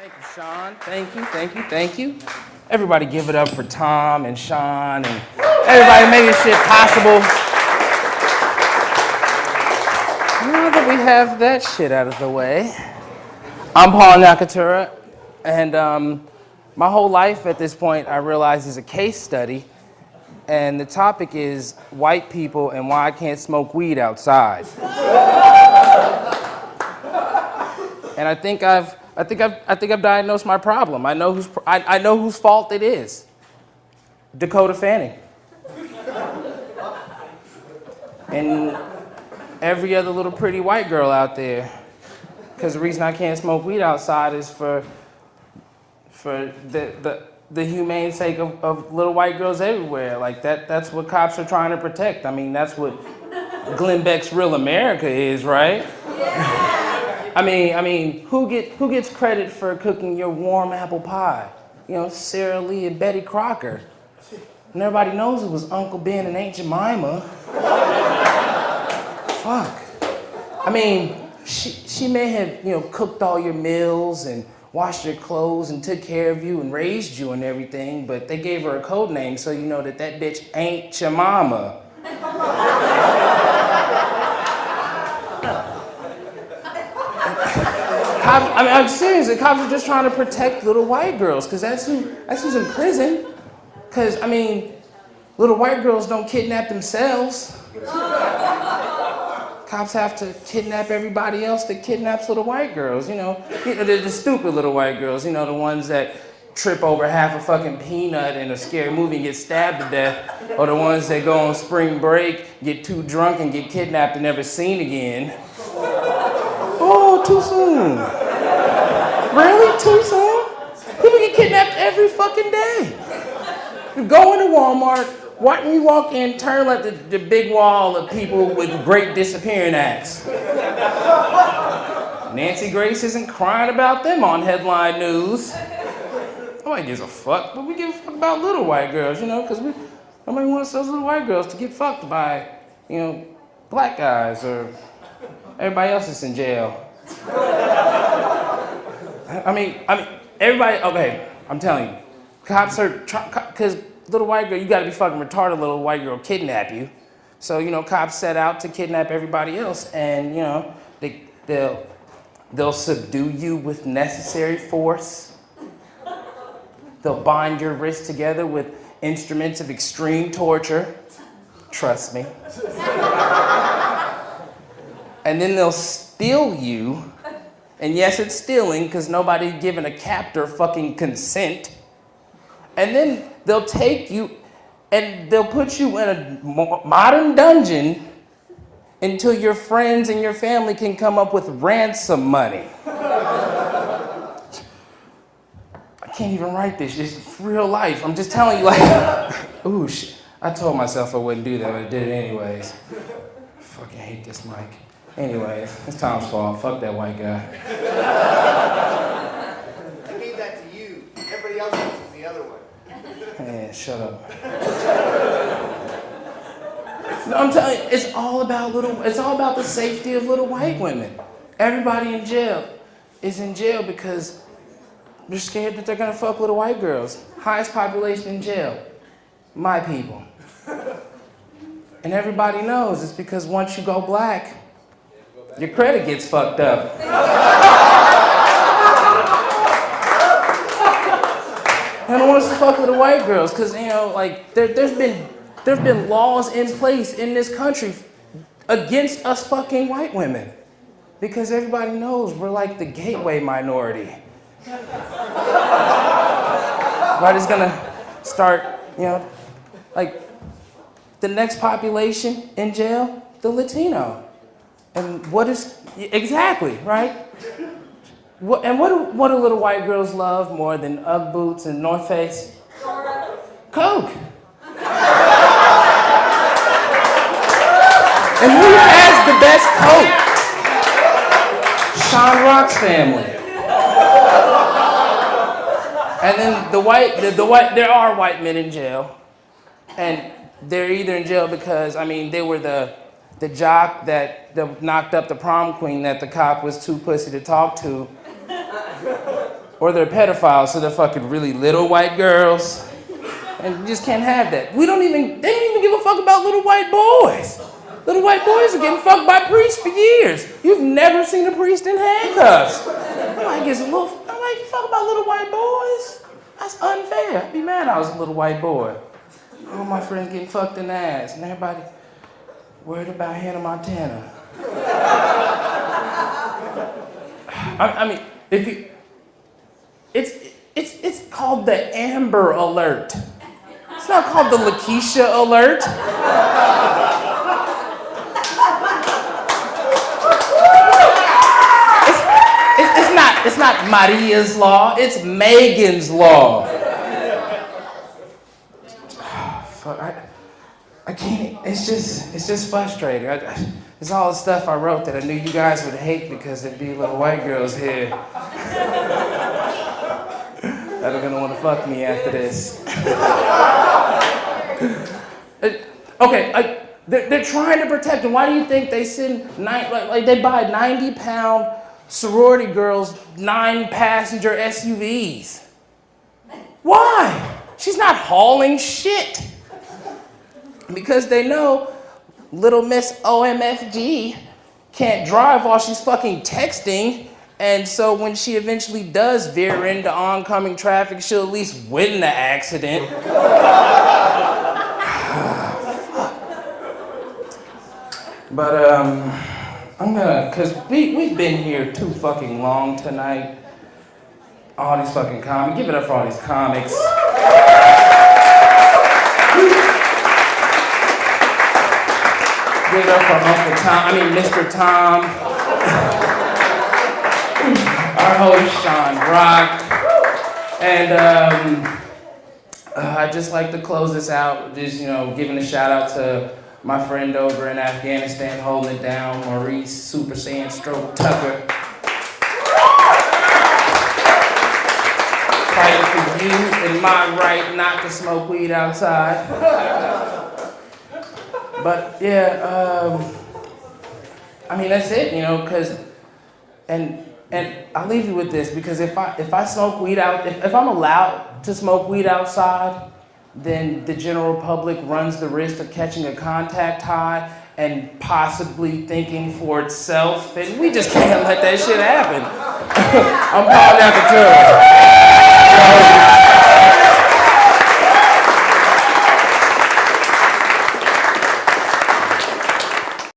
Thank you, Sean. Thank you. Everybody give it up for Tom and Sean and everybody making shit possible. Now that we have that shit out of the way, I'm Paul Nyakatura, and my whole life at this point I realize is a case study, and the topic is white people and why I can't smoke weed outside. And I think I've diagnosed my problem. I know whose fault it is. Dakota Fanning. And every other little pretty white girl out there. Because the reason I can't smoke weed outside is for the humane sake of little white girls everywhere. Like that's what cops are trying to protect. I mean, that's what Glenn Beck's Real America is, right? Yeah. I mean, who gets credit for cooking your warm apple pie? You know, Sarah Lee and Betty Crocker. And everybody knows it was Uncle Ben and Aunt Jemima. Fuck. I mean, she may have, cooked all your meals and washed your clothes and took care of you and raised you and everything, but they gave her a code name so you know that bitch ain't your mama. I'm serious. The cops are just trying to protect little white girls, because that's who's in prison. Because, little white girls don't kidnap themselves. Cops have to kidnap everybody else that kidnaps little white girls, the stupid little white girls, the ones that trip over half a fucking peanut in a scary movie and get stabbed to death, or the ones that go on spring break, get too drunk and get kidnapped and never seen again. Oh, too soon. Really? Too soon? People get kidnapped every fucking day. You go into Walmart, when you walk in, turn like the big wall of people with great disappearing acts. Nancy Grace isn't crying about them on headline news. Nobody gives a fuck, but we give a fuck about little white girls, because nobody wants those little white girls to get fucked by, black guys or everybody else is in jail. Everybody, okay, I'm telling you, cops are, because little white girl, you gotta be fucking retarded, little white girl kidnap you. So, cops set out to kidnap everybody else, and, they'll subdue you with necessary force. They'll bind your wrists together with instruments of extreme torture. Trust me. And then they'll steal you. And yes, it's stealing, because nobody's given a captor fucking consent. And then they'll take you and they'll put you in a modern dungeon until your friends and your family can come up with ransom money. I can't even write this. It's real life. I'm just telling you, ooh, shit. I told myself I wouldn't do that, but I did it anyways. I fucking hate this mic. Anyways, it's Tom's fault. Fuck that white guy. I gave that to you. Everybody else uses the other one. Man, shut up. No, I'm telling you, it's all about the safety of little white women. Everybody in jail is in jail because they're scared that they're gonna fuck little white girls. Highest population in jail, my people. And everybody knows it's because once you go black, your credit gets fucked up. I don't want us to fuck with the white girls, because there's been laws in place in this country against us fucking white women, because everybody knows we're like the gateway minority. Right? It's gonna start, the next population in jail, the Latino. And what is, exactly, right? What do little white girls love more than Ugg boots and North Face? Coke. And who has the best Coke? Sean Rock's family. And then there are white men in jail, and they're either in jail because, they were the jock that knocked up the prom queen that the cop was too pussy to talk to, or they're pedophiles, so they're fucking really little white girls. And you just can't have that. They don't even give a fuck about little white boys. Little white boys are getting fucked by priests for years. You've never seen a priest in handcuffs. I'm like, fuck about little white boys? That's unfair. I'd be mad I was a little white boy. All my friends getting fucked in the ass, and everybody worried about Hannah Montana. I mean, if you, it's called the Amber Alert. It's not called the Lakeisha Alert. It's not Maria's law. It's Megan's law. Fuck, I can't. It's just frustrating. It's all the stuff I wrote that I knew you guys would hate because there'd be little white girls here that are gonna want to fuck me after this. Okay, they're trying to protect them. Why do you think they send they buy 90-pound sorority girls 9-passenger SUVs? Why? She's not hauling shit. Because they know little Miss OMFG can't drive while she's fucking texting. And so when she eventually does veer into oncoming traffic, she'll at least win the accident. But I'm gonna, cause we've been here too fucking long tonight. All these fucking comics, give it up for all these comics. Give it up for Mr. Tom. Our host, Sean Brock. And I'd just like to close this out, just, giving a shout out to my friend over in Afghanistan holding it down, Maurice Super Saiyan Stroke Tucker. Fighting for you and my right not to smoke weed outside. But yeah, that's it, cause, and I'll leave you with this, because if I smoke weed if I'm allowed to smoke weed outside, then the general public runs the risk of catching a contact high and possibly thinking for itself, and we just can't let that shit happen. I'm Paul Nyakatura.